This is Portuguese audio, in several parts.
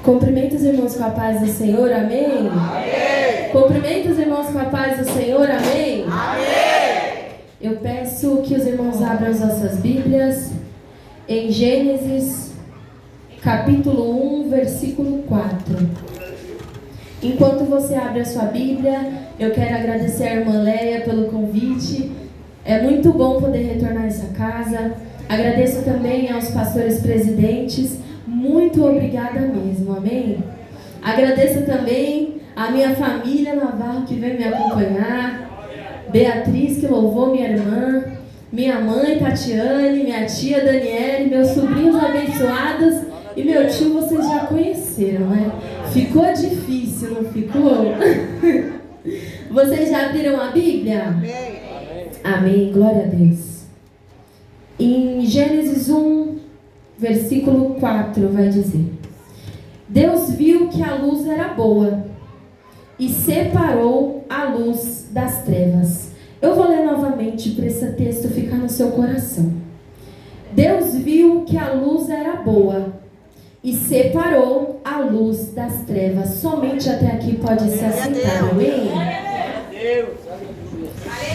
Cumprimento os irmãos com a paz do Senhor, amém? Amém. Cumprimento os irmãos com a paz do Senhor, amém? Amém. Eu peço que os irmãos abram as nossas Bíblias em Gênesis, capítulo 1, versículo 4. Enquanto você abre a sua Bíblia, eu quero agradecer a irmã Leia pelo convite. É muito bom poder retornar a essa casa. Agradeço também aos pastores presidentes. Muito obrigada mesmo, amém? Agradeço também a minha família Navarro que veio me acompanhar, Beatriz que louvou minha irmã, minha mãe Tatiane, minha tia Daniele, meus sobrinhos abençoados e meu tio vocês já conheceram, né? Ficou difícil, não ficou? Vocês já abriram a Bíblia? Amém. Amém, glória a Deus. Em Gênesis 1, versículo 4 vai dizer: Deus viu que a luz era boa e separou a luz das trevas. Eu vou ler novamente para esse texto ficar no seu coração. Deus viu que a luz era boa e separou a luz das trevas. Somente até aqui pode se assentar, amém?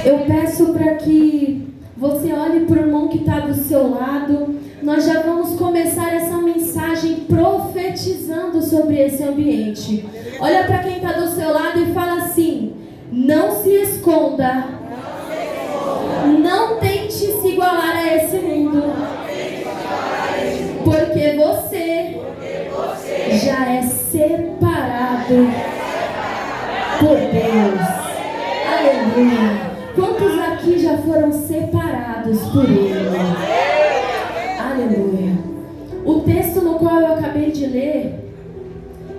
Eu peço para que você olhe para o irmão que está do seu lado. Nós já vamos começar essa mensagem profetizando sobre esse ambiente. Olha para quem está do seu lado e fala assim: não se esconda, não tente se igualar a esse mundo, porque você já é separado por Deus. Aleluia. Quantos aqui já foram separados por Ele? Aleluia. O texto no qual eu acabei de ler,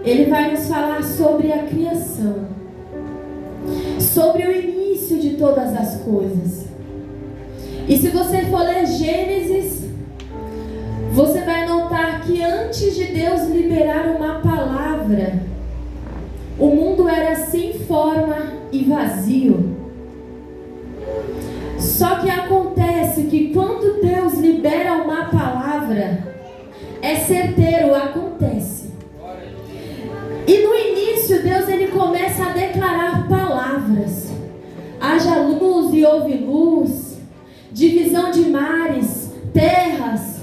ele vai nos falar sobre a criação, sobre o início de todas as coisas. E se você for ler Gênesis, você vai notar que antes de Deus liberar uma palavra, o mundo era sem forma e vazio. Só que acontece que quando Deus libera uma palavra, é certeiro, acontece. E no início, Deus ele começa a declarar palavras. Haja luz e houve luz, divisão de mares, terras.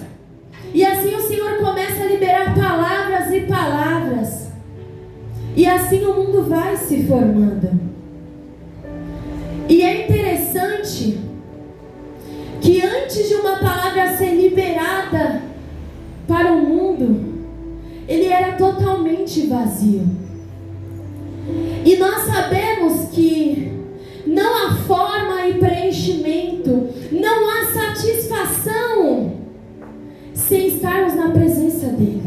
E assim o Senhor começa a liberar palavras e palavras. E assim o mundo vai se formando. E é interessante que antes de uma palavra ser liberada para o mundo, ele era totalmente vazio. E nós sabemos que não há forma e preenchimento, não há satisfação sem estarmos na presença dele.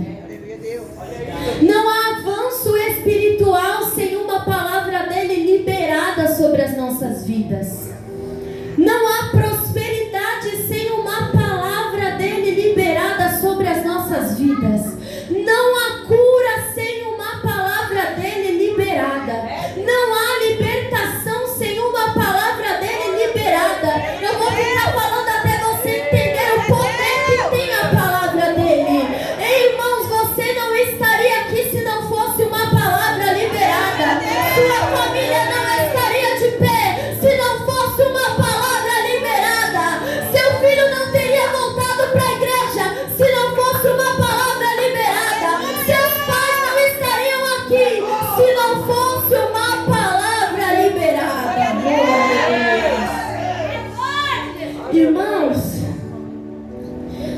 Não há avanço espiritual sem uma palavra dele liberada sobre as nossas vidas. Não há prosperidade sem uma palavra dele liberada sobre as nossas vidas. Não há cura sem uma palavra dele liberada. Não há libertação sem uma palavra dele liberada. Eu vou ficar falando até você entender o poder que tem a palavra dele. Ei, irmãos, você não estaria aqui se não fosse uma palavra liberada. Sua família não estaria de pé se não fosse uma palavra liberada. Seu filho não teria voltado para a igreja se não fosse uma palavra liberada. Seus pais não estariam aqui se não fosse uma palavra liberada. Irmãos,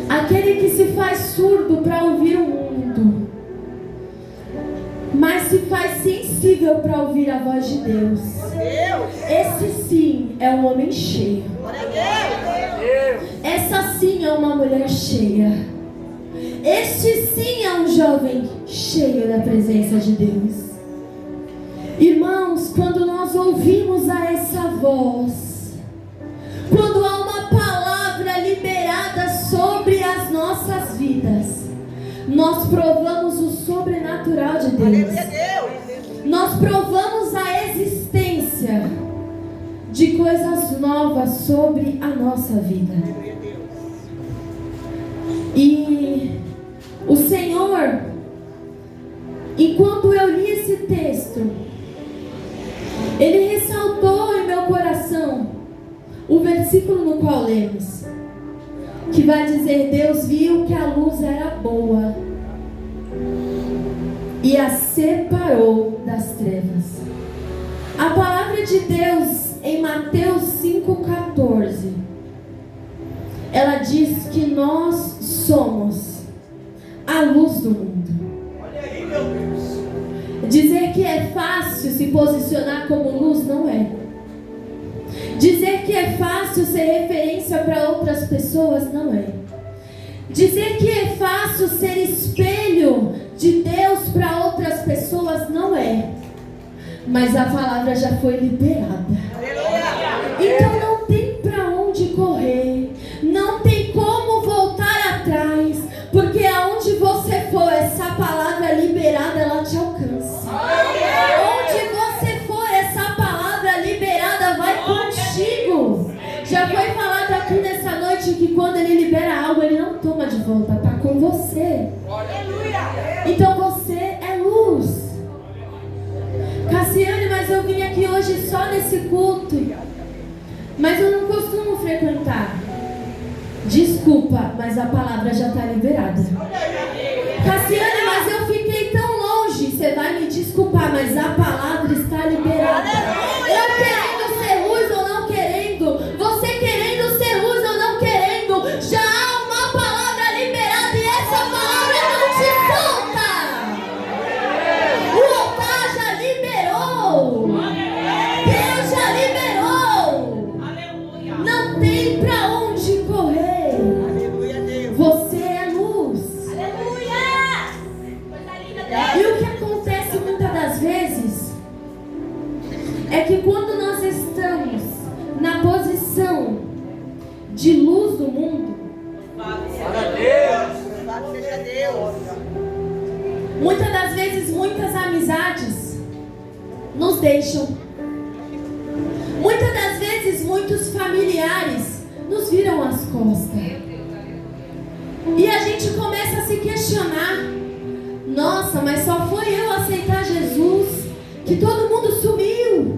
aquele que se faz surdo para ouvir o mundo, mas se faz sensível para ouvir a voz de Deus, esse sim é um homem cheio. Essa sim é uma mulher cheia. Este sim é um jovem cheio da presença de Deus. Irmãos, quando nós ouvimos a essa voz, quando há uma palavra liberada sobre as nossas vidas, nós provamos o sobrenatural de Deus. Nós provamos a existência de coisas novas sobre a nossa vida. E o Senhor, enquanto eu li esse texto, ele ressaltou em meu coração o versículo no qual lemos, que vai dizer: Deus viu que a luz era boa e a separou das trevas. A palavra de Deus em Mateus 5,14, ela diz que nós somos a luz do mundo. Olha aí, meu Deus. Dizer que é fácil se posicionar como luz não é. Dizer que é fácil ser referência para outras pessoas não é. Dizer que é fácil ser espelho de Deus para outras pessoas não é. Mas a palavra já foi liberada. Então não tem para onde correr. Não tem como voltar atrás. Porque aonde você for, essa palavra liberada, ela te alcança. Onde você for, essa palavra liberada vai contigo. Já foi falado aqui nessa noite que quando ele libera algo, ele não toma de volta, está com você. Então você é luz. Cassiane, mas eu vim aqui hoje só nesse culto, mas eu não costumo frequentar. Desculpa, mas a palavra já está liberada. Cassiane, mas eu fiquei tão longe. Você vai me desculpar, mas a palavra está liberada. Eu querendo ser luz ou não querendo, você querendo ser luz ou não querendo, já há uma palavra liberada e essa palavra não te solta. O altar já liberou. Deus já liberou. Não tem pra onde correr. Você é luz. E o que acontece muitas das vezes é que quando nós estamos na posição de luz do mundo, muitas das vezes muitas amizades nos deixam. Muitas das vezes muitos familiares nos viram as costas. E a gente começa a se questionar: nossa, mas só foi eu aceitar Jesus que todo mundo sumiu.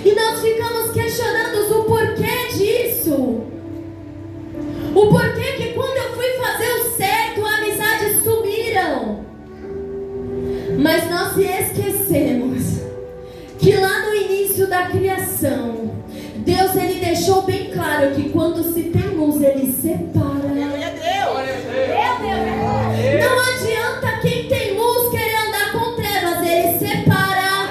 E nós ficamos questionando o porquê disso. O porquê que quando eu fui fazer o certo, amizades sumiram. Mas nós se esquecemos que lá no início da criação, Deus ele deixou bem claro que quando se tem luz, ele separa. Não adianta quem tem luz querer andar com trevas, ele separa.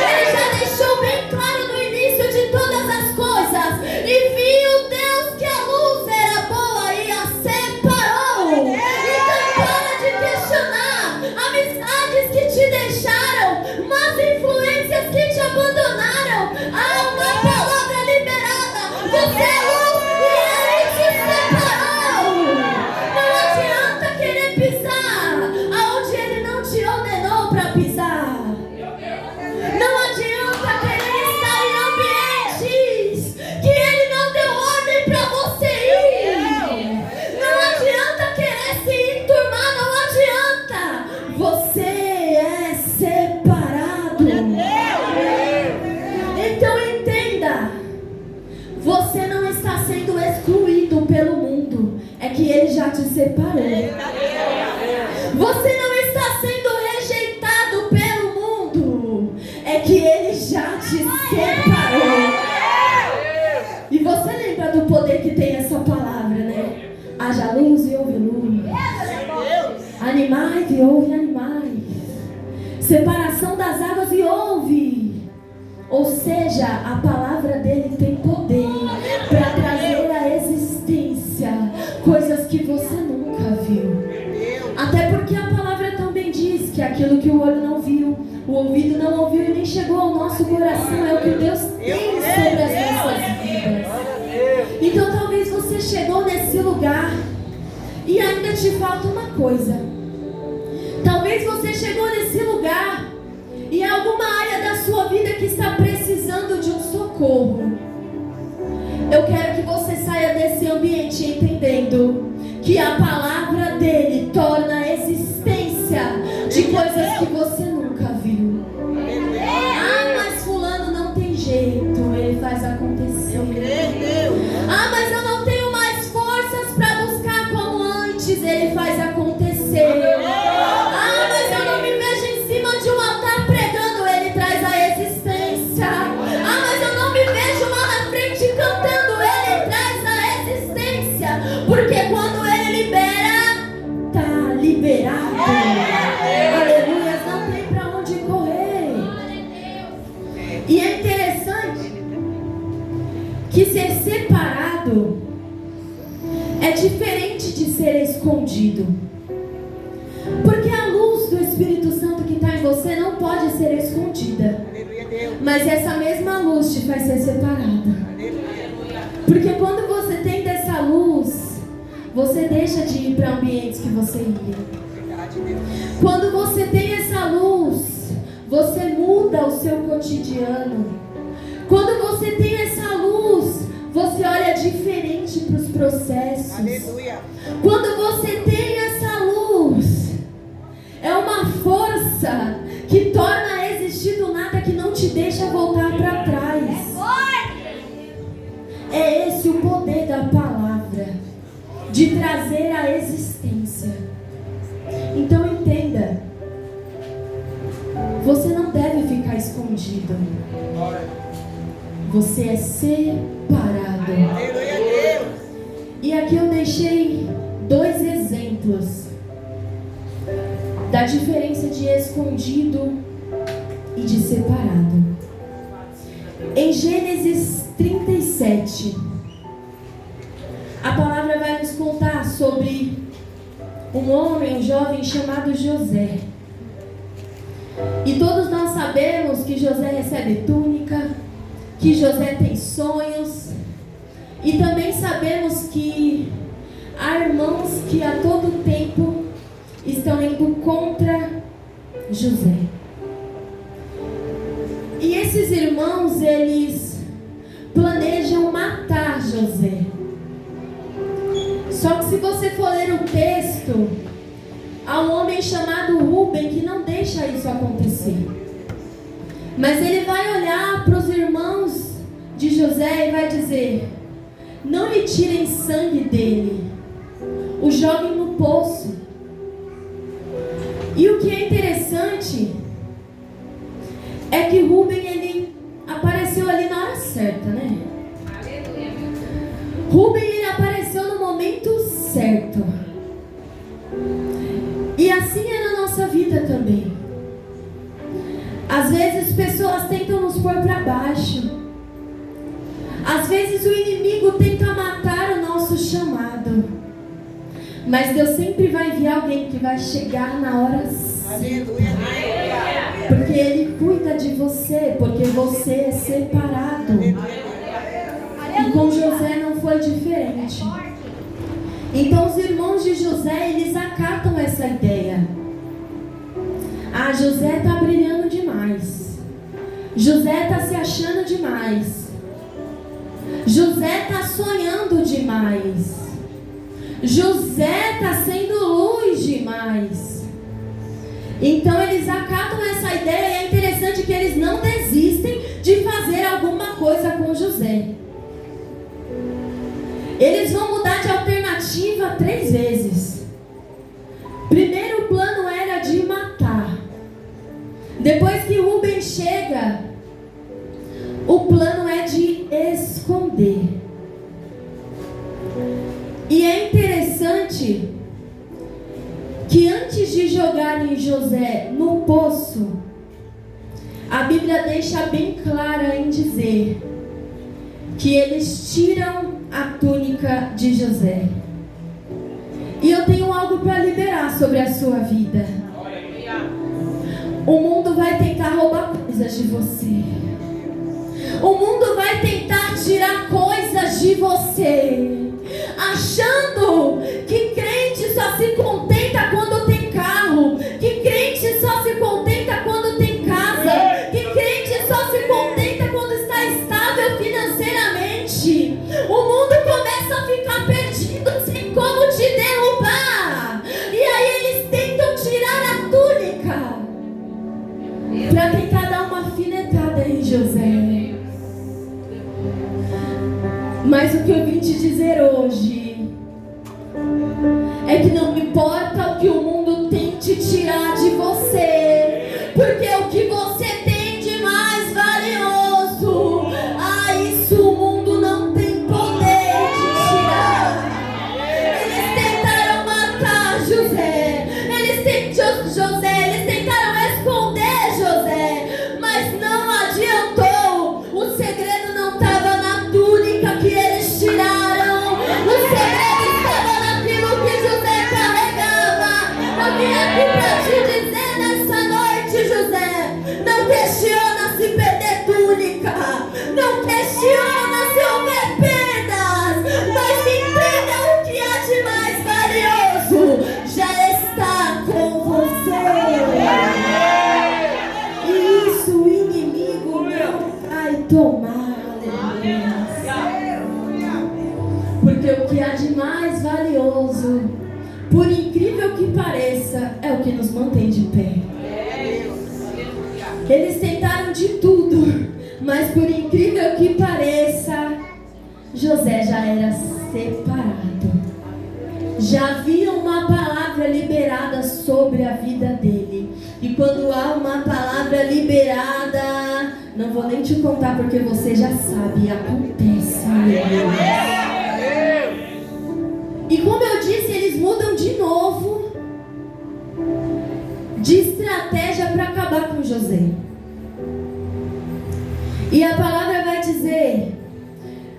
Ele já deixou bem claro no início de todas as coisas. E viu Deus que a luz era boa e a separou. Então para de questionar amizades que te deixaram, más influências que te abandonaram. Há uma palavra liberada. Você é luz e ele te separou. Não adianta querer pisar aonde ele não te ordenou para pisar. Não adianta querer estar em ambientes que ele não deu ordem para você ir. Não adianta querer se enturmar, não adianta. Você é separado. Então entenda, você não está sendo excluído pelo mundo, é que ele já te separou. Você não está sendo rejeitado pelo mundo, é que ele já te separou. E você lembra do poder que tem essa palavra, né? Haja luz e houve luz. Animais e houve animais. Separação das águas e houve. Ou seja, a palavra dele tem poder para trazer à existência coisas que você nunca viu. Até porque a palavra também diz que aquilo que o olho não viu, o ouvido não ouviu e nem chegou ao nosso coração é o que Deus tem sobre as nossas vidas. Então talvez você chegou nesse lugar e ainda te falta uma coisa. Talvez você chegou nesse lugar e há alguma área da sua vida que está precisando de um socorro. Eu quero que você saia desse ambiente entendendo que a palavra dele torna a existência de liberado. Aleluia, não tem para onde correr. E é interessante que ser separado é diferente de ser escondido. Porque a luz do Espírito Santo que está em você não pode ser escondida. Mas essa mesma luz te faz ser separada. Porque quando você tem dessa luz, você deixa de ir para ambientes que você ia. Quando você tem essa luz, você muda o seu cotidiano. Quando você tem essa luz, você olha diferente para os processos. Aleluia. Quando você tem essa luz, é uma força que torna a existir do nada, que não te deixa voltar para trás. É esse o poder da palavra, de trazer a existência. Então entenda, você não deve ficar escondido. Você é separado. E aqui eu deixei 2 exemplos da diferença de escondido e de separado. Em Gênesis 37, a palavra vai nos contar sobre um homem, um jovem chamado José. E todos nós sabemos que José recebe túnica, que José tem sonhos, e também sabemos que há irmãos que a todo tempo estão indo contra José. E esses irmãos, eles planejam matar José. Só que se você for ler o texto, há um homem chamado Rúben que não deixa isso acontecer. Mas ele vai olhar para os irmãos de José e vai dizer: não lhe tirem sangue dele, o joguem no poço. E o que é interessante é que Rúben, ele apareceu ali na hora certa, né? Rúben, ele apareceu no momento certo. E assim é na nossa vida também. Às vezes pessoas tentam nos pôr para baixo. Às vezes o inimigo tenta matar o nosso chamado. Mas Deus sempre vai enviar alguém que vai chegar na hora certa. Porque Ele cuida de você, porque você é separado. E com José não foi diferente. Então os irmãos de José, eles acatam essa ideia. Ah, José está brilhando demais. José está se achando demais. José está sonhando demais. José está sendo luz demais. Então eles acatam essa ideia e é interessante que eles não desistem de fazer alguma coisa com José. Eles vão mudar de alternativa 3 vezes. Primeiro o plano era de matar. Depois que Rúben chega, o plano é de esconder. E é interessante que antes de jogarem José no poço, a Bíblia deixa bem clara em dizer que eles tiram a túnica de José. E eu tenho algo para liberar sobre a sua vida. O mundo vai tentar roubar coisas de você. O mundo vai tentar tirar coisas de você, achando que crente só se contenta quando tem carro, que crente só se contenta quando tem casa, que crente só se contenta quando está estável financeiramente. O mundo começa a ficar perdido sem como te derrubar. E aí eles tentam tirar a túnica para tentar dar uma alfinetada em José. Mas o que eu vim te dizer hoje é que não importa o que o mundo tente tirar de você, porque o que você tem de mais valioso, isso o mundo não tem poder de tirar. Eles tentaram matar José, José. Eles tentaram esconder José, mas não adiantou. O segredo não estava na túnica que eles tiraram. O segredo estava naquilo que José carregava. Eu vim aqui para te dizer nessa noite, José, não questiona se perder túnica, não questiona se houver perdas, mas entenda o que há de mais valioso já está com você. E isso o inimigo não vai tomar, porque o que há de mais valioso, por incrível que pareça, é o que nos mantém de pé. Eles tentaram de tudo, mas por incrível que pareça, José já era separado. Já havia uma palavra liberada sobre a vida dele. E quando há uma palavra liberada, não vou nem te contar porque você já sabe, acontece. E como eu disse, eles mudam de novo de estratégia para acabar com José. E a palavra vai dizer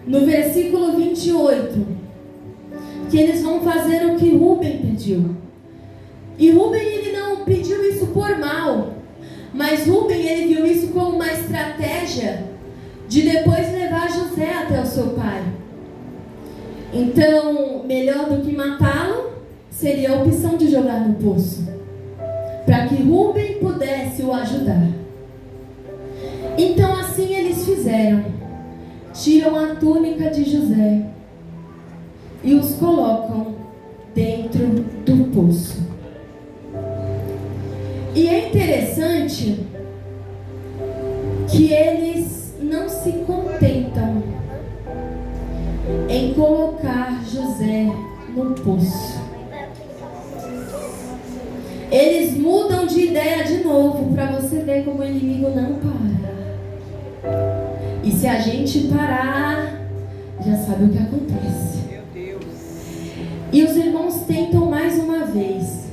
no versículo 28 que eles vão fazer o que Rúben pediu. E Rúben, ele não pediu isso por mal, mas Rúben, ele viu isso como uma estratégia de depois levar José até o seu pai. Então, melhor do que matá-lo seria a opção de jogar no poço, para que Rúben pudesse o ajudar. Então assim eles fizeram. Tiram a túnica de José e os colocam dentro do poço. E é interessante que eles não se contentam em colocar José no poço. Eles mudam de ideia de novo, para você ver como o inimigo não para. E se a gente parar, já sabe o que acontece. Meu Deus. E os irmãos tentam mais uma vez.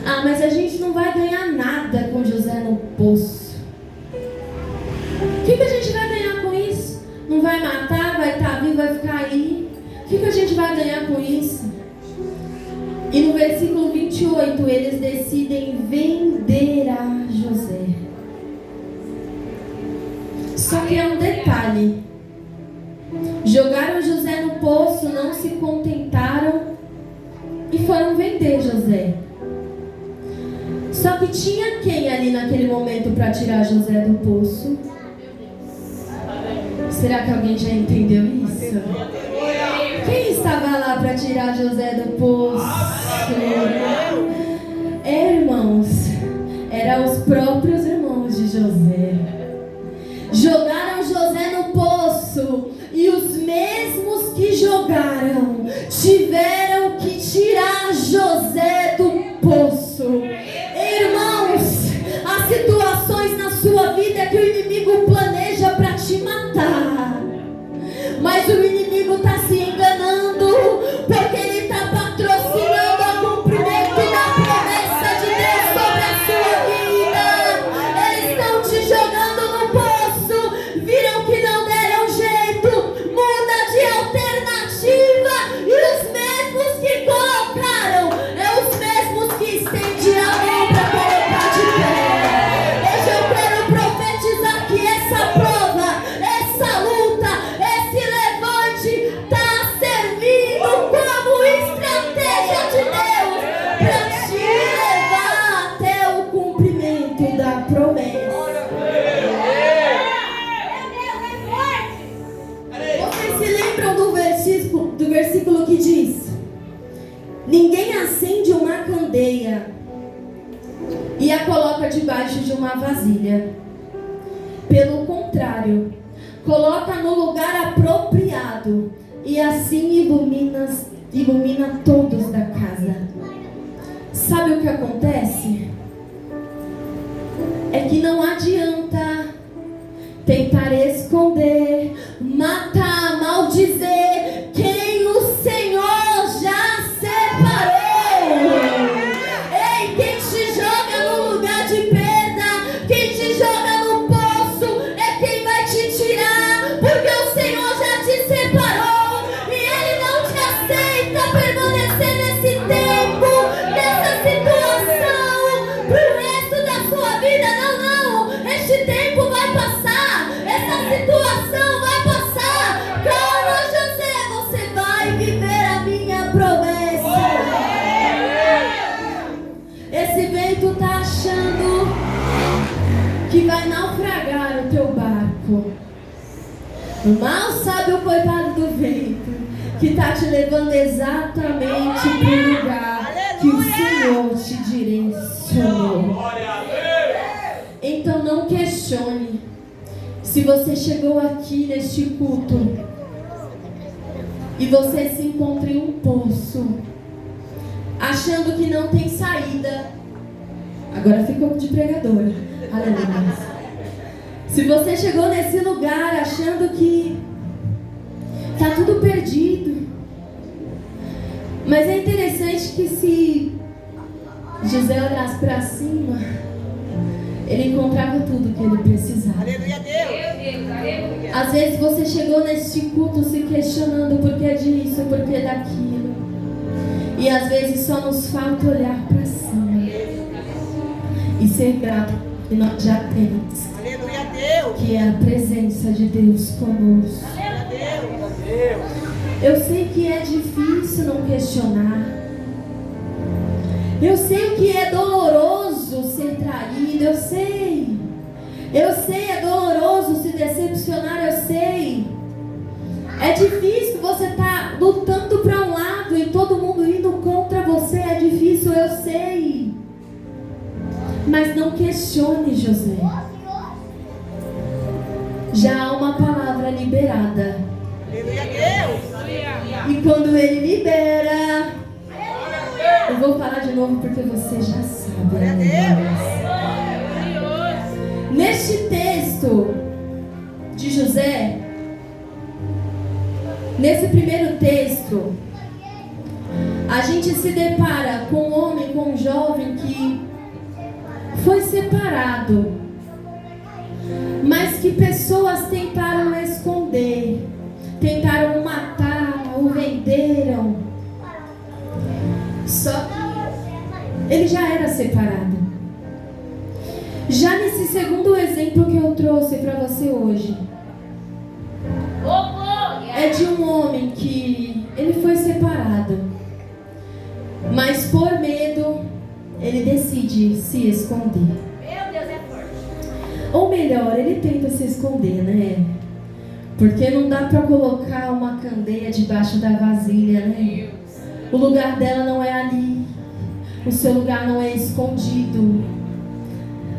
Ah, mas a gente não vai ganhar nada com José no poço. O que a gente vai ganhar com isso? Não vai matar, vai estar vivo, vai ficar aí. O que a gente vai ganhar com isso? E no versículo 28, eles decidem vender a José. Só que é um detalhe. Jogaram José no poço, não se contentaram e foram vender José. Só que tinha quem ali naquele momento para tirar José do poço? Será que alguém já entendeu isso? Quem estava lá para tirar José do poço? Irmãos, eram os próprios irmãos de José. Jogaram José no poço e os mesmos que jogaram tiveram que tirar José do poço. Irmãos, há situações na sua vida que o inimigo planeja para te matar, mas o inimigo está se enganando, porque ele está patrocinando o cumprimento da promessa de Deus sobre a sua vida. Eles estão te jogando no poço, viram que não deram jeito, muda de alternativa, e os mesmos que colocaram é os mesmos que estendem a mão para colocar de pé. Hoje eu quero profetizar que essa prova, essa luta, esse levante está servindo como estratégia de Deus para te levar até o cumprimento da promessa. Vocês se lembram do versículo que diz: ninguém acende uma candeia e a coloca debaixo de uma vasilha. Pelo contrário, coloca no lugar apropriado e assim ilumina todos da casa. Sabe o que acontece? É que não adianta tentar esconder, matar, maldizer quem o Senhor já separou. Ei, quem Este tempo vai passar. Essa situação vai passar. Calma, José, você vai viver a minha promessa. Esse vento está achando que vai naufragar o teu barco. Mal sabe o coitado do vento que está te levando exatamente para o lugar que o Senhor te direcionou. Então não questione se você chegou aqui neste culto e você se encontra em um poço, achando que não tem saída. Agora ficou de pregadora. Aleluia. Se você chegou nesse lugar achando que está tudo perdido, mas é interessante que se José olhasse para cima, ele encontrava tudo que ele precisava. Aleluia, Deus. Às vezes você chegou neste culto se questionando por que disso, por que daquilo, e às vezes só nos falta olhar para cima e ser grato que nós já temos. Aleluia, Deus. Que é a presença de Deus conosco. Aleluia, Deus. Eu sei que é difícil não questionar. Eu sei que é doloroso ser traído. Eu sei. É doloroso se decepcionar. Eu sei. É difícil você estar lutando para um lado e todo mundo indo contra você. É difícil, eu sei. Mas não questione José. Já há uma palavra liberada. Aleluia, Deus. E quando ele libera, eu vou falar de novo porque você já sabe. Neste texto de José, nesse primeiro texto, a gente se depara com um homem, com um jovem que foi separado, mas que pessoas tentaram esconder, tentaram matar, o venderam. Só que ele já era separado. Já nesse segundo exemplo que eu trouxe para você hoje, é de um homem que ele foi separado, mas por medo ele decide se esconder. Meu Deus, é forte. Ou melhor, ele tenta se esconder, né? Porque não dá para colocar uma candeia debaixo da vasilha, né? O lugar dela não é ali. O seu lugar não é escondido.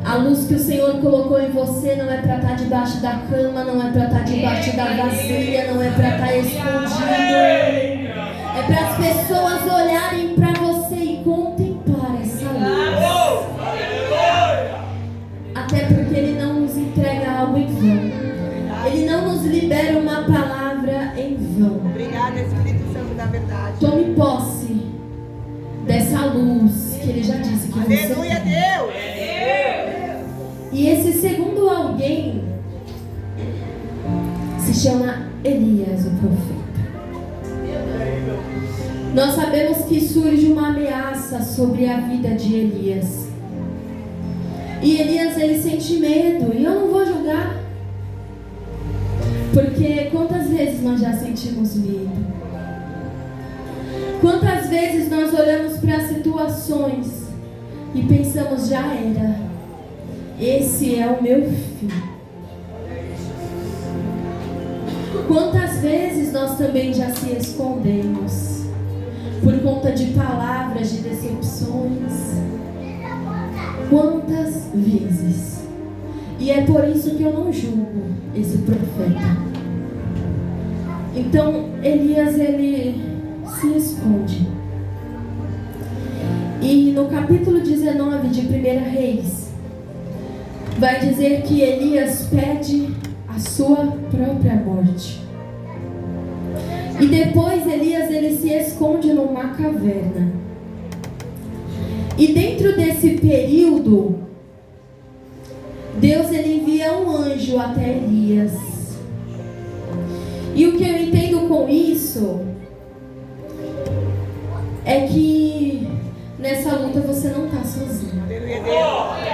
A luz que o Senhor colocou em você não é para estar debaixo da cama, não é para estar debaixo da vasilha, não é para estar escondido. É para as pessoas olharem para você e contemplar essa luz. Até porque Ele não nos entrega algo em vão. Ele não nos libera uma palavra em vão. Obrigada, Espírito Santo da verdade. Tome posse dessa luz que Ele já disse que você Aleluia, tem. Deus. E esse segundo alguém se chama Elias, o profeta. Nós sabemos que surge uma ameaça sobre a vida de Elias. E Elias, ele sente medo. E eu não vou julgar. Porque quantas vezes nós já sentimos medo? Quantas vezes nós olhamos para situações e pensamos, já era. Esse é o meu fim. Quantas vezes nós também já se escondemos por conta de palavras, de decepções? Quantas vezes? E é por isso que eu não julgo esse profeta. Então Elias, ele se esconde. E no capítulo 19 de 1 Reis, vai dizer que Elias pede a sua própria morte. E depois Elias, ele se esconde numa caverna. E dentro desse período, Deus, ele envia um anjo até Elias. E o que eu entendo com isso é que nessa luta você não está sozinho. Aleluia, Deus.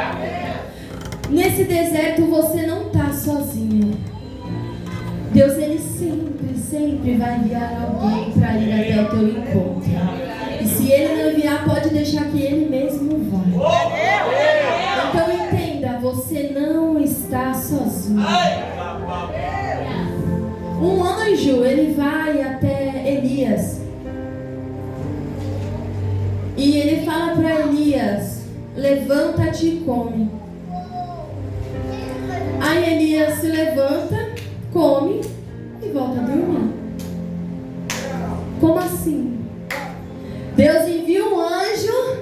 nesse deserto você não está sozinho. Deus, Ele sempre vai enviar alguém para ir até o teu encontro. E se Ele não enviar, pode deixar que Ele mesmo vai. Então entenda, você não está sozinho. Um anjo, ele vai até Elias. E ele fala para Elias: levanta-te e come. Aí Elias se levanta, come e volta a dormir. Como assim? Deus envia um anjo,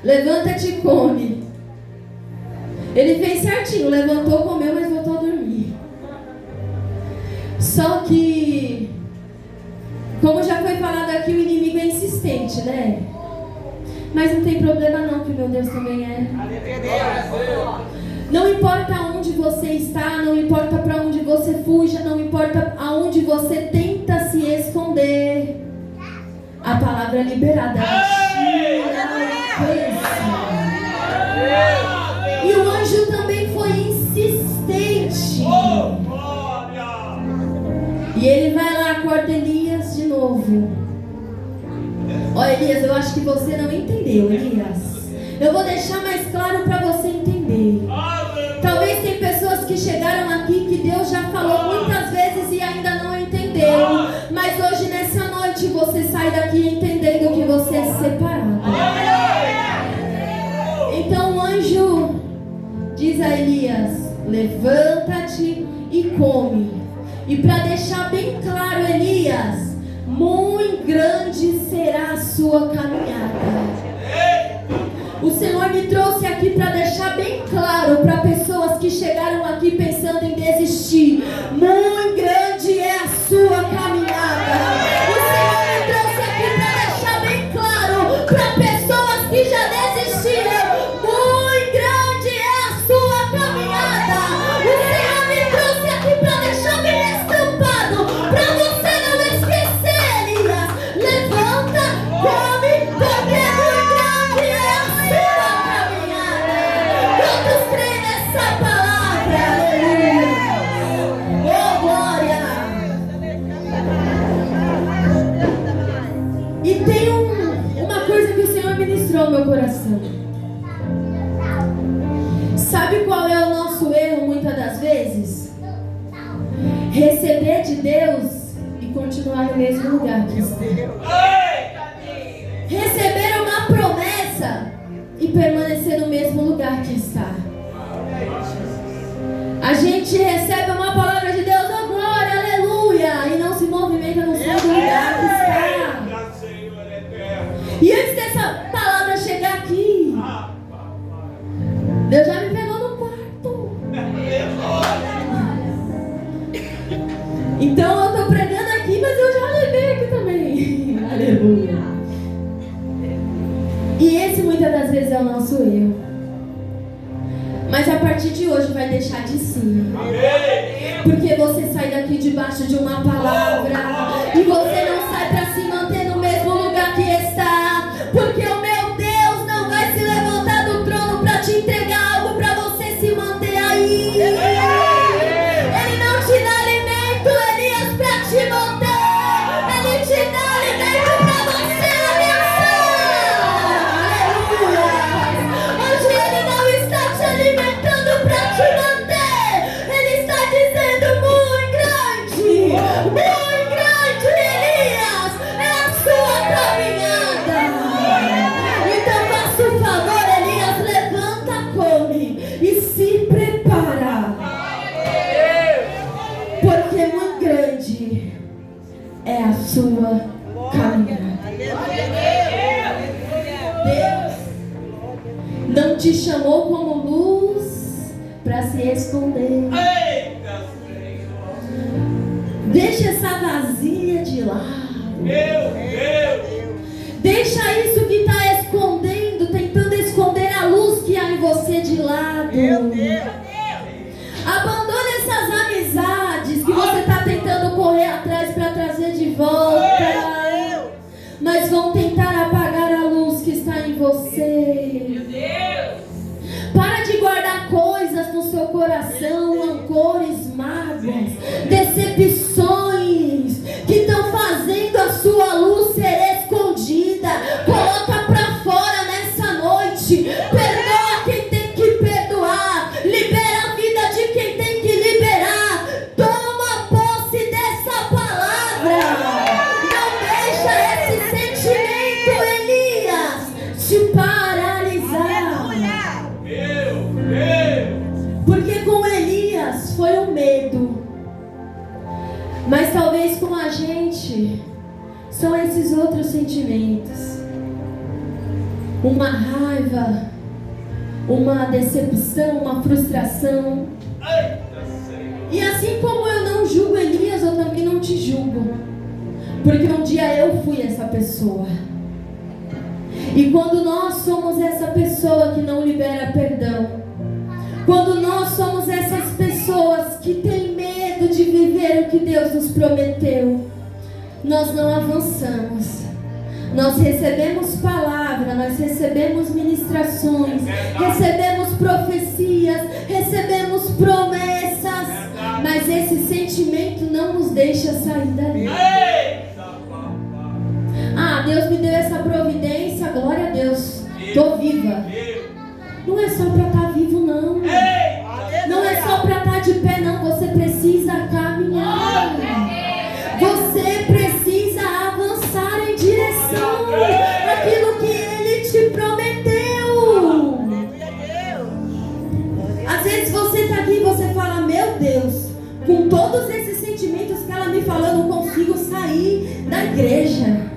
levanta-te e come. Ele fez certinho, levantou, comeu, mas voltou a dormir. Só que, como já foi falado aqui, o inimigo é insistente, né? Mas não tem problema não, que meu Deus também é. Não importa onde você está, não importa para onde você fuja, não importa aonde você tenta se esconder, a palavra é liberada. E o anjo também foi insistente. E ele vai lá, acorda Elias de novo. Ó Elias, eu acho que você não entendeu, Elias. Eu vou deixar mais claro para você entender. Talvez tem pessoas que chegaram aqui que Deus já falou muitas vezes e ainda não entendeu. Mas hoje nessa noite você sai daqui entendendo que você é separado. Então o anjo diz a Elias: levanta-te e come. E para deixar bem claro, Elias, muito grande será a sua caminhada. O Senhor me trouxe aqui para deixar bem claro para pessoas que chegaram aqui pensando em desistir: muito grande é a sua caminhada. O Senhor me trouxe aqui para deixar bem claro para pessoas que já desistiram: muito grande é a sua caminhada. O Senhor me trouxe aqui para deixar bem estampado, para você não esquecer, Elias: levanta, come, porque muito grande é a sua caminhada. Quantos creem nessa palavra? Aleluia. Oh, glória. E tem uma coisa que o Senhor ministrou no meu coração. Sabe qual é o nosso erro muitas das vezes? Receber de Deus e continuar no mesmo lugar que está. Receber uma promessa e permanecer no mesmo lugar que está. A gente recebe uma palavra de Deus, oh glória, aleluia, e não se movimenta no mesmo lugar que está. E antes dessa palavra chegar aqui, Deus já me pegou no quarto. Então eu estou pregando aqui, mas eu já levei aqui também. Aleluia. E esse muitas das vezes é o nosso erro. Mas a partir de hoje vai deixar de ser. Porque você sai daqui debaixo de uma palavra e você não sai para se manter no mesmo lugar que está. Porque o meu Deus não vai se levantar do trono para te entregar algo para você se manter aí. Ele não te dá alimento, Elias, para te manter. Ele te dá alimento para você abençoar. Aleluia. Hoje Ele não está te alimentando para te manter. Ele está dizendo: muito grande, Elias, é a sua caminhada. Então faça o favor, Elias, levanta, come e se prepara. Porque muito grande é a sua caminhada. Deus não te chamou como luz para se esconder. Deixa essa vazia de lado. Deixa isso que está escondendo, tentando esconder a luz que há em você de lado. Abandone essas amizades que você está tentando correr atrás para trazer de volta, mas vão tentar apagar a luz que está em você. Para de guardar coisas a gente são esses outros sentimentos. Uma raiva, uma decepção, uma frustração. E assim como eu não julgo Elias, eu também não te julgo. Porque um dia eu fui essa pessoa. E quando nós somos essa pessoa que não libera perdão, quando nós somos essas pessoas que têm medo de viver o que Deus nos prometeu, nós não avançamos. Nós recebemos palavra, nós recebemos ministrações, recebemos profecias, recebemos promessas, mas esse sentimento não nos deixa sair dali. Ah, Deus me deu essa providência, glória a Deus, estou viva. Não é só para estar vivo, não. Não é só para estar de pé, não. Você precisa caminhar. Você precisa avançar em direção àquilo que Ele te prometeu. Às vezes você está aqui e você fala, meu Deus, com todos esses sentimentos que ela me falou, eu não consigo sair da igreja.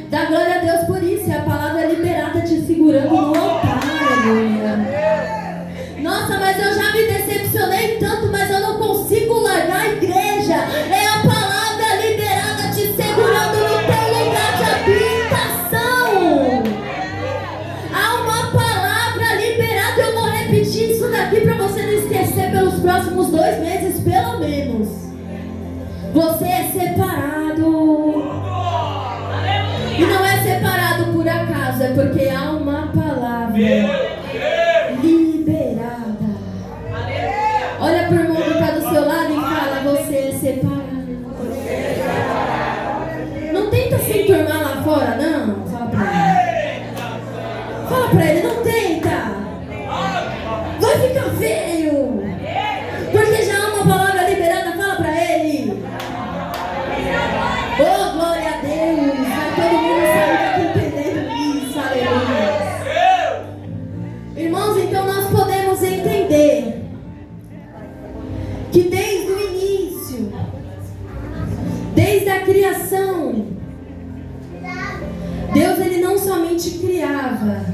Dá glória a Deus por isso. É a palavra liberada te segurando no altar. Aleluia. Nossa, mas eu já me decepcionei tanto, mas eu não consigo largar a igreja. É a palavra liberada te segurando no teu lugar de habitação. Há uma palavra liberada. Eu vou repetir isso daqui para você não esquecer pelos próximos 2 meses, pelo menos. Você é separado. E não é separado por acaso, é porque há uma palavra liberada. Olha para o irmão que está do seu lado e fala, você é separado. Não tenta se enturmar lá fora, não. Fala para ele. Fala para ele, não tenta. Vai ficar feio. Porque já há uma palavra liberada, fala para ele. Oh, glória a Deus. Todo mundo sabe que entendendo isso, aleluia. Irmãos, então nós podemos entender que desde o início, desde a criação, Deus ele não somente criava,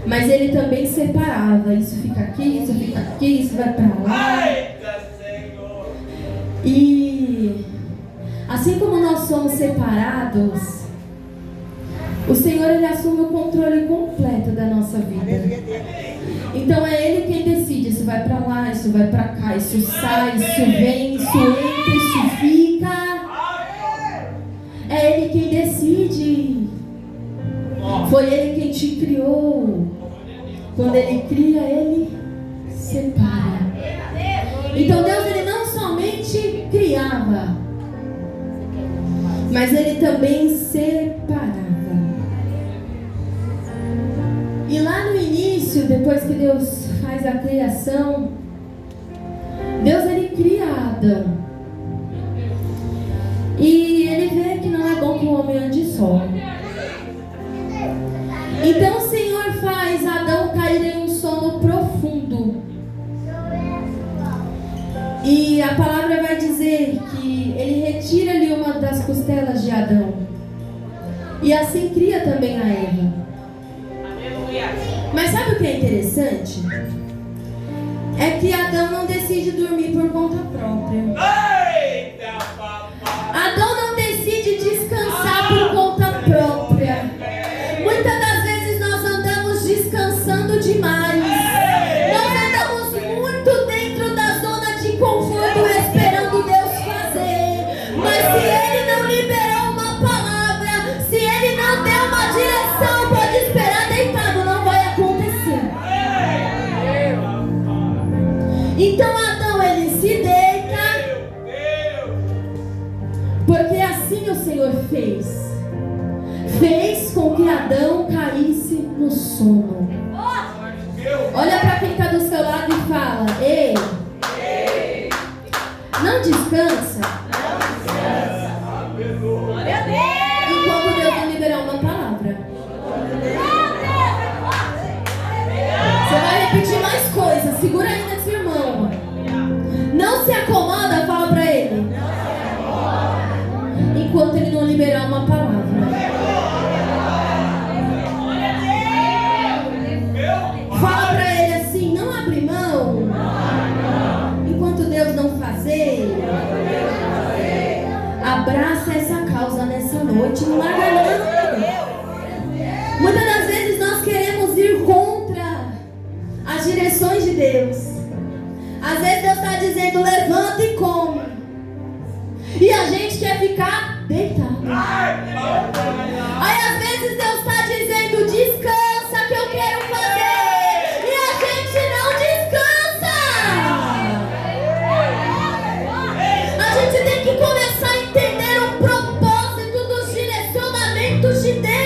mas ele também separava. Isso fica aqui, isso vai para lá. E assim como nós somos separados, o Senhor ele assume o controle completo da nossa vida. Então é Ele quem decide, isso vai para lá, isso vai para cá, isso sai, isso vem, isso entra, isso fica. É Ele quem decide. Foi Ele quem te criou. Quando Ele cria, Ele separa. Então Deus ele não somente criava, mas Ele também separava. E lá no início, depois que Deus faz a criação, Deus ele cria Adão. E Ele vê que não é bom que o homem ande só. Então o Senhor faz Adão cair em um sono profundo. E a palavra vai dizer que Ele retira-lhe uma das costelas de Adão. E assim cria também a Eva. Mas sabe o que é interessante? É que Adão não decide dormir por conta própria. Adão não decide descansar por conta própria. Muitas das vezes nós andamos descansando demais. Nós andamos muito dentro da zona de conforto, esperando Deus fazer. Mas se Ele não liberou uma palavra, se Ele não deu uma direção, pode esperar deitado, não vai acontecer. Então Adão ele se deita, porque assim o Senhor fez com que Adão caísse no sono. Olha para quem está do seu lado e fala: ei, não descansa enquanto Deus não liberar uma palavra. Você vai repetir mais coisas. Segura aí nesse irmão. Não se acomoda, fala para ele. continuar ganhando. Muitas das vezes nós queremos ir contra as direções de Deus. Às vezes Deus está dizendo, levanta e come. E a gente quer ficar deitado. Aí às vezes Deus está dizendo, descansa que eu quero fazer. E a gente não descansa. A gente tem que começar a entender o propósito dos direcionamentos de Deus.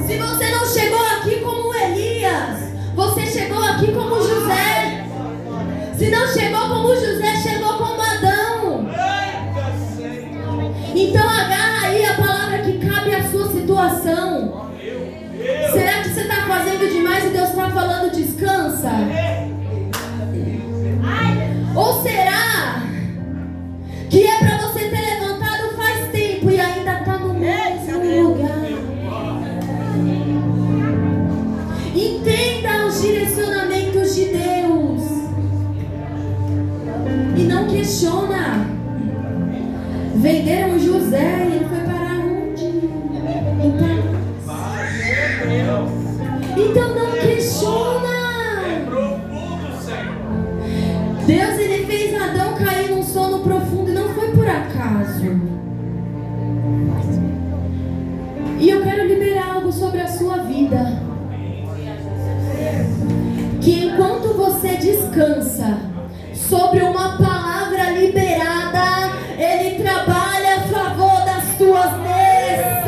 Se você não chegou aqui como Elias, você chegou aqui como José. Se não chegou como José, chegou como Adão. Então agarra aí a palavra que cabe à sua situação. Será que você está fazendo demais e Deus está falando descansa? Ou será que é para você ter levantado faz tempo e ainda está no mesmo lugar? Entenda os direcionamentos de Deus e não questiona. Venderam José e ele foi parar onde? Em paz. Então não questiona. Deus, ele fez Adão cair num sono profundo e não foi por acaso. E eu quero liberar algo sobre a sua vida. Que enquanto você descansa sobre uma palavra liberada, Ele trabalha a favor das tuas necessidades.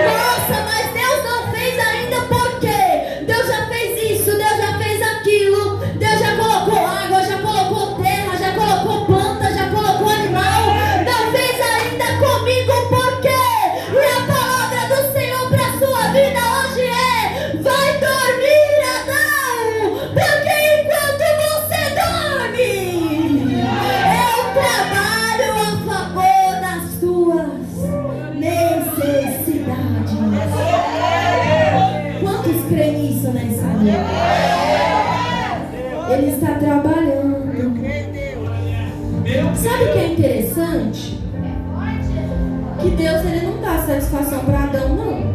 Nossa, mas Deus não fez ainda por quê? Deus já fez isso, Deus já fez aquilo, Deus já colocou água, já colocou terra, já colocou planta, já colocou animal. Não fez ainda comigo por quê? E a palavra do Senhor para a sua vida hoje é: vai dormir, Adão, porque enquanto você dorme, eu trabalho a favor das suas necessidades. Quantos creem nisso nessa noite? Ele está trabalhando. Sabe o que é interessante? Que Deus, ele não dá satisfação para Adão, não.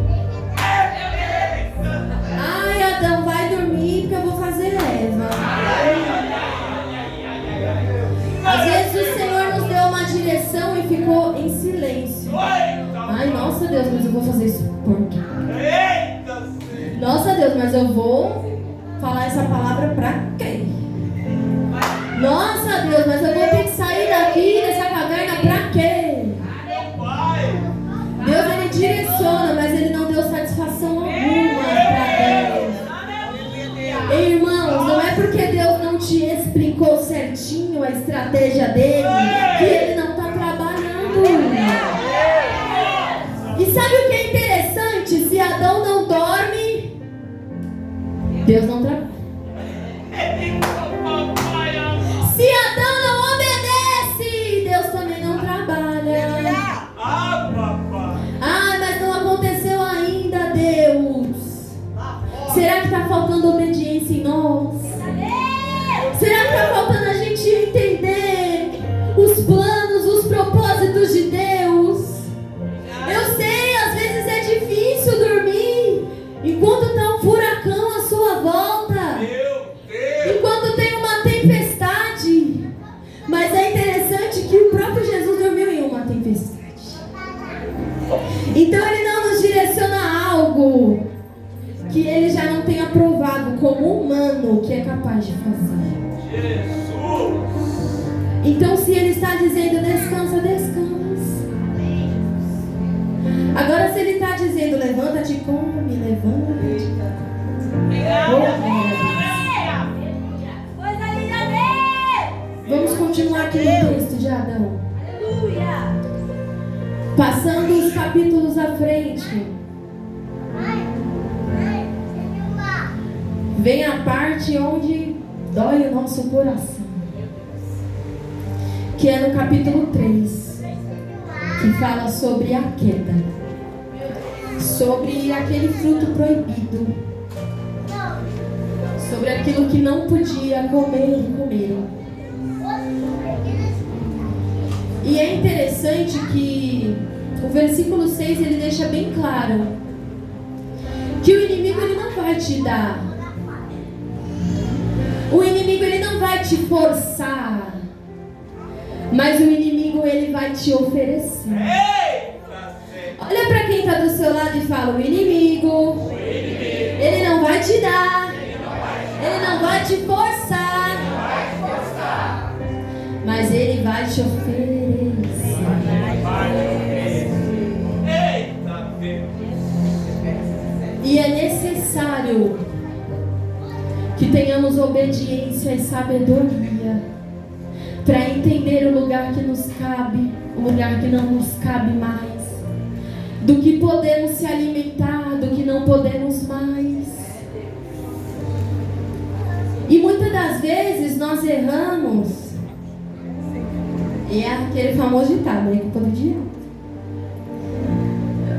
Ai, Adão, vai dormir porque eu vou fazer Eva. Às vezes o Senhor nos deu uma direção e ficou em silêncio. Ai, nossa Deus, mas eu vou fazer isso por quê? Nossa Deus, mas eu vou falar essa palavra pra quê? Nossa Deus, mas eu vou ter que sair daqui dessa caverna pra quê? Deus, ele direciona, mas ele não deu satisfação alguma pra Deus. Ei, irmãos, não é porque Deus não te explicou certinho a estratégia dele que ele não está trabalhando. E sabe o que é interessante? Se Adão não dorme, Deus não trabalha. Se Adão não obedece, Deus também não trabalha. Ah, mas não aconteceu ainda, Deus. Será que está faltando obediência em nós? Será que está faltando a gente entender os planos, os propósitos de Deus? Eu sei, às vezes é difícil dormir enquanto está um furacão à sua volta, enquanto tem uma tempestade. Mas é interessante que o próprio Jesus dormiu em uma tempestade. Então ele não nos direciona a algo que ele já não tenha provado como humano que é capaz de fazer. Jesus! Então se ele está dizendo descansa, descansa. Agora se ele está dizendo levanta-te e come, levanta-te. Vamos continuar aqui no texto de Adão. Passando os capítulos à frente, vem a parte onde dói o nosso coração, que é no capítulo 3, que fala sobre a queda, sobre aquele fruto proibido, sobre aquilo que não podia comer e comeram. E é interessante que o versículo 6 ele deixa bem claro que o inimigo ele não vai te dar. O inimigo ele não vai te forçar. Mas o inimigo ele vai te oferecer. Olha para quem está do seu lado e fala: o inimigo, ele não vai te dar. Ele não vai te forçar. Mas ele vai te oferecer. E é necessário que tenhamos obediência e sabedoria para entender o lugar que nos cabe, o lugar que não nos cabe mais, do que podemos se alimentar, do que não podemos mais. E muitas das vezes nós erramos. E é aquele famoso ditado, né? Culpa do diabo.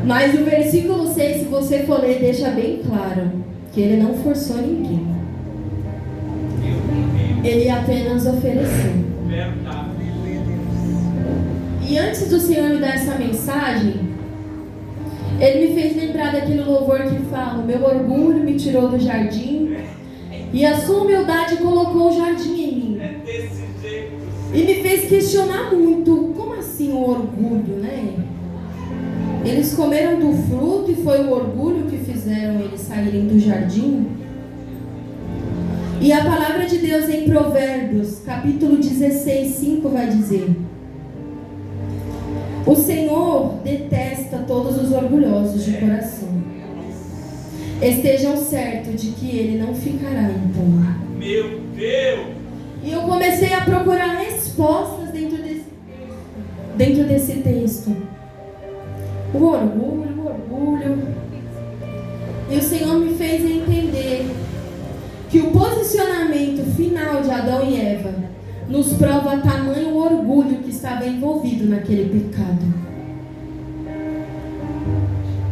Mas o versículo 6, se você for ler, deixa bem claro que ele não forçou ninguém. Ele apenas ofereceu. E antes do Senhor me dar essa mensagem, Ele me fez lembrar daquele louvor que fala: meu orgulho me tirou do jardim e a sua humildade colocou o jardim em mim. E me fez questionar muito: como assim o orgulho, né? Eles comeram do fruto e foi o orgulho que fizeram eles saírem do jardim? E a palavra de Deus em Provérbios, capítulo 16, 5 vai dizer: o Senhor detesta todos os orgulhosos de coração. Estejam certos de que Ele não ficará impune. Meu Deus! E eu comecei a procurar respostas dentro desse texto. O orgulho. E o Senhor me fez entender que o posicionamento final de Adão e Eva nos prova tamanho orgulho que estava envolvido naquele pecado.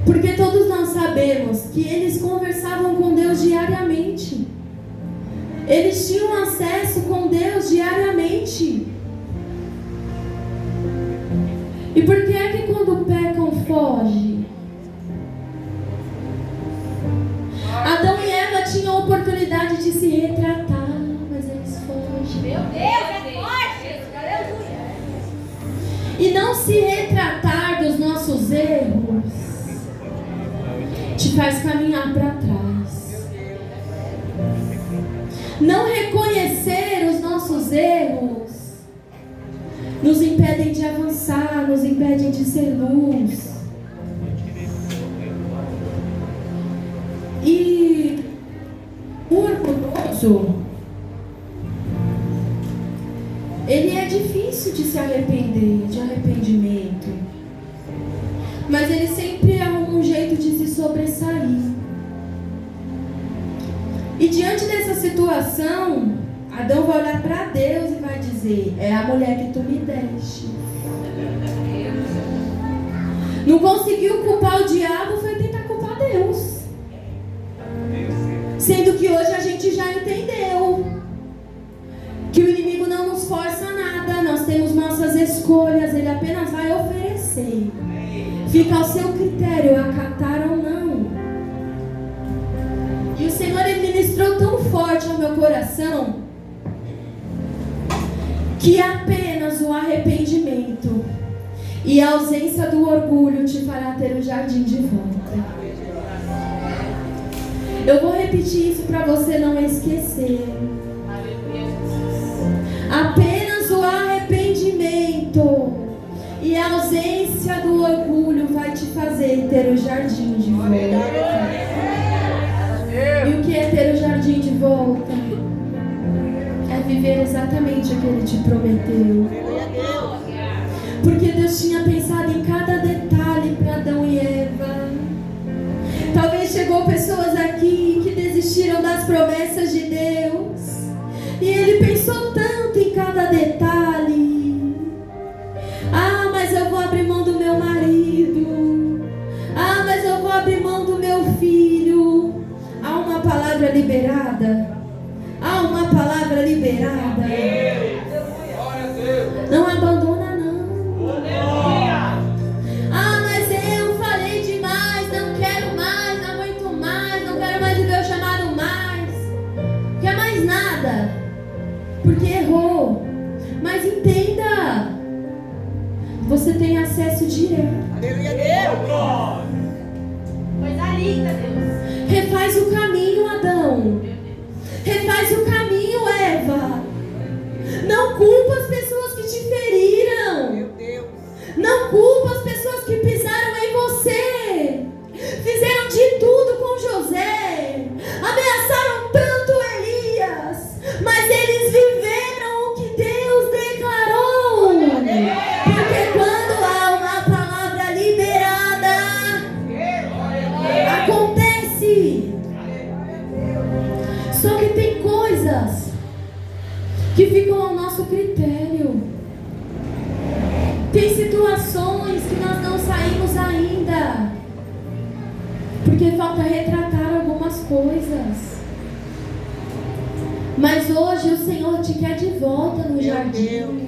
Porque todos nós sabemos que eles conversavam com Deus diariamente. Eles tinham acesso com Deus diariamente. E por que é que quando pecam foge? Adão e Eva tinham a oportunidade de se retratar, mas eles fogem. Meu Deus, é forte! Aleluia! E não se retratar dos nossos erros te faz caminhar para trás. Não reconhecer os nossos erros nos impedem de avançar, nos impedem de ser luz. E o orgulhoso, ele é difícil de se arrepender, de arrependimento. Mas ele sempre arruma um jeito de se sobressair. E diante dessa situação, Adão vai olhar para Deus e vai dizer: é a mulher que tu me deste. Não conseguiu culpar o diabo, foi tentar culpar Deus. Sendo que hoje a gente já entendeu que o inimigo não nos força a nada, nós temos nossas escolhas, ele apenas vai oferecer. Fica ao seu critério acatar ou não. E o Senhor ele ministrou tão forte ao meu coração que apenas o arrependimento e a ausência do orgulho te fará ter o jardim de volta. Eu vou repetir isso para você não esquecer. Apenas o arrependimento e a ausência do orgulho vai te fazer ter o jardim de volta. E o que é ter o jardim de volta? É viver exatamente o que Ele te prometeu. Porque Deus tinha pensado em cada detalhe para Adão e Eva. Talvez chegou pessoas aqui que desistiram das promessas de Deus. E Ele pensou tanto em cada detalhe. Ah, mas eu vou abrir mão do meu marido. Ah, mas eu vou abrir mão do meu filho. Há uma palavra liberada. Há uma palavra liberada. Não abandona não. Refaz o caminho, Adão. Refaz o caminho, Eva. Não culpa as pessoas que te feriram. Meu Deus. Não culpa as pessoas que pisaram em você. Fizeram de tudo com José. Ameaçaram tanto Elias. Mas eles viveram o que Deus declarou. Porque quando há uma palavra liberada, acontece. Só que tem coisas que ficam ao nosso critério. Tem situações que nós não saímos ainda, porque falta retratar algumas coisas. Mas hoje o Senhor te quer de volta no jardim.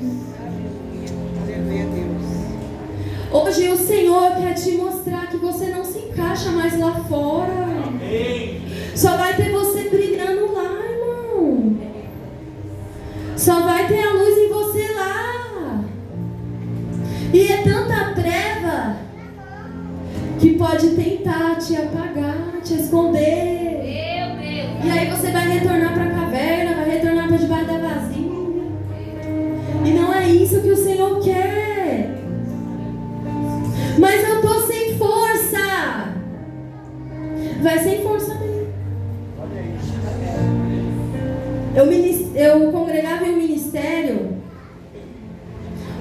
Hoje o Senhor quer te mostrar que você não se encaixa mais lá fora. Amém. Só vai ter você brilhando lá, irmão. Só vai ter a luz em você lá. E é tanta treva que pode tentar te apagar, te esconder. Meu Deus. E aí você vai retornar para a caverna, vai retornar para debaixo da vasilha. E não é isso que o Senhor quer. Mas eu tô sem força. Vai sem força mesmo. Eu congregava em um ministério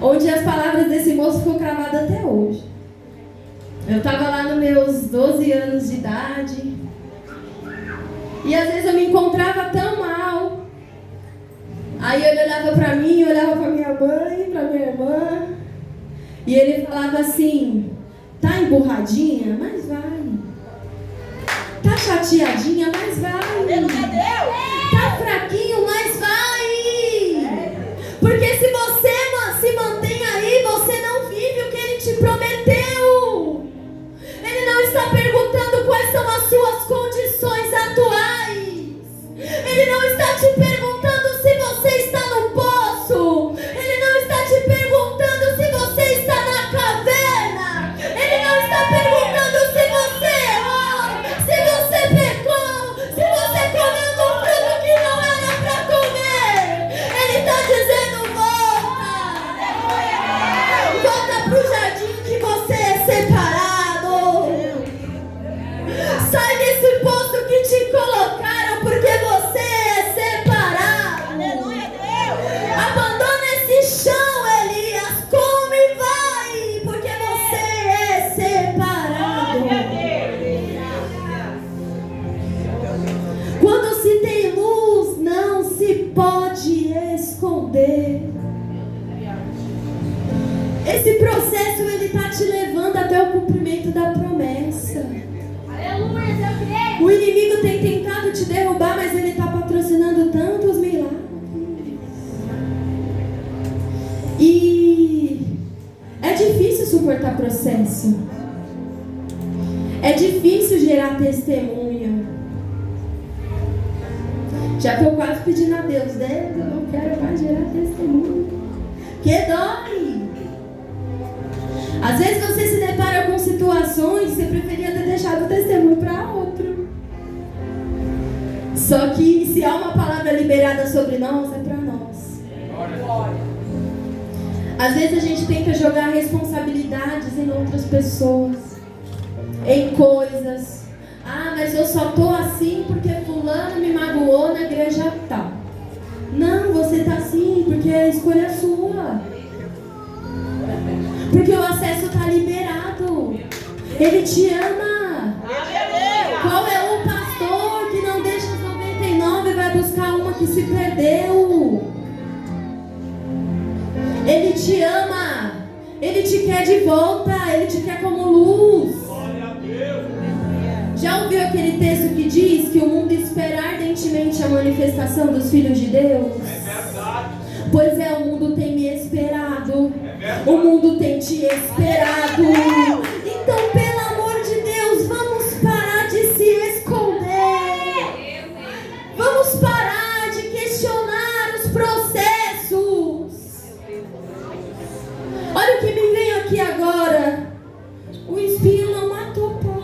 onde as palavras desse moço ficam cravadas até hoje. Eu estava lá nos meus 12 anos de idade. E às vezes eu me encontrava tão mal. Aí ele olhava para mim, olhava para minha mãe, para minha irmã. E ele falava assim: tá emburradinha? Mas vai. Tá chateadinha? Mas vai. Tá fraquinho? Mas vai. Porque se você se mantém aí, você não vive o que ele te prometeu. Ele não está perguntando quais são as suas condições atuais. Ele não está te perguntando se você está no poço. Ele não está te perguntando se você está na caverna. Ele não está perguntando se você errou, se você pecou, se você comeu do fruto que não era para comer. Ele está dizendo: volta para o jardim que você é separado. Sai desse posto que te colocaram porque você é separado. Abandona esse chão, Elias. Come e vai, porque você é separado. Quando se tem luz, não se pode esconder. Esse processo ele está te levando até o cumprimento da promessa. Aleluia, eu creio. O inimigo tem tentado te derrubar, mas ele está patrocinando tantos milagres. E é difícil suportar processo. É difícil gerar testemunho. Já estou quase pedindo a Deus, né? Eu não quero mais gerar testemunho. Que dói. Às vezes você se depara com situações que você preferia ter deixado o testemunho para outro. Só que se há uma palavra liberada sobre nós, é para nós. Às vezes a gente tenta jogar responsabilidades em outras pessoas, em coisas. Ah, mas eu só tô assim porque fulano me magoou na igreja tal. Não, você tá assim porque a escolha é sua. Porque o acesso está liberado. Ele te ama. Qual é o pastor que não deixa as 99 e vai buscar uma que se perdeu? Ele te ama. Ele te quer de volta. Ele te quer como luz. Já ouviu aquele texto que diz que o mundo espera ardentemente a manifestação dos filhos de Deus? É verdade. Pois é, o mundo tem me esperado. O mundo tem te esperado. Então, pelo amor de Deus, vamos parar de se esconder. Vamos parar de questionar os processos. Olha o que me veio aqui agora. O espinho não matou pão.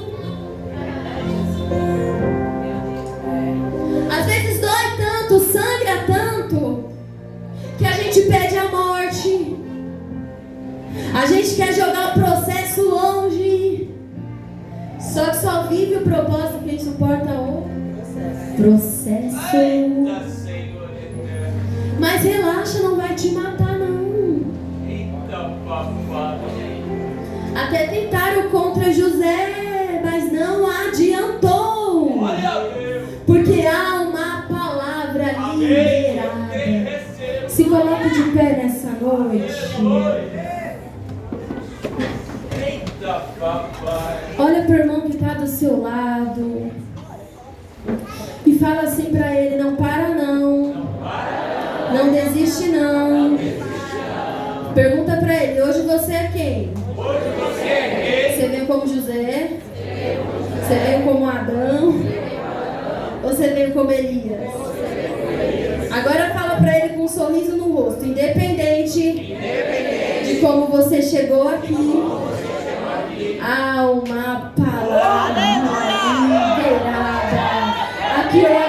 Só que só vive o propósito quem suporta o processo. Eita, Senhor eterno. Mas relaxa, não vai te matar não. Eita, papai. Até tentaram contra José, mas não adiantou. Glória a Deus. Porque há uma palavra Amém. liberada. Receba. Se coloque de pé nessa noite. Eita, papai. Olha para o irmão que está do seu lado. E fala assim para ele: não para não. Não desiste não. Pergunta para ele: hoje você é quem? Hoje você é Você veio como José? Você veio como Adão? Ou você veio como Elias? Agora fala para ele com um sorriso no rosto. Independente de como você chegou aqui, há uma palavra liberada. Aqui é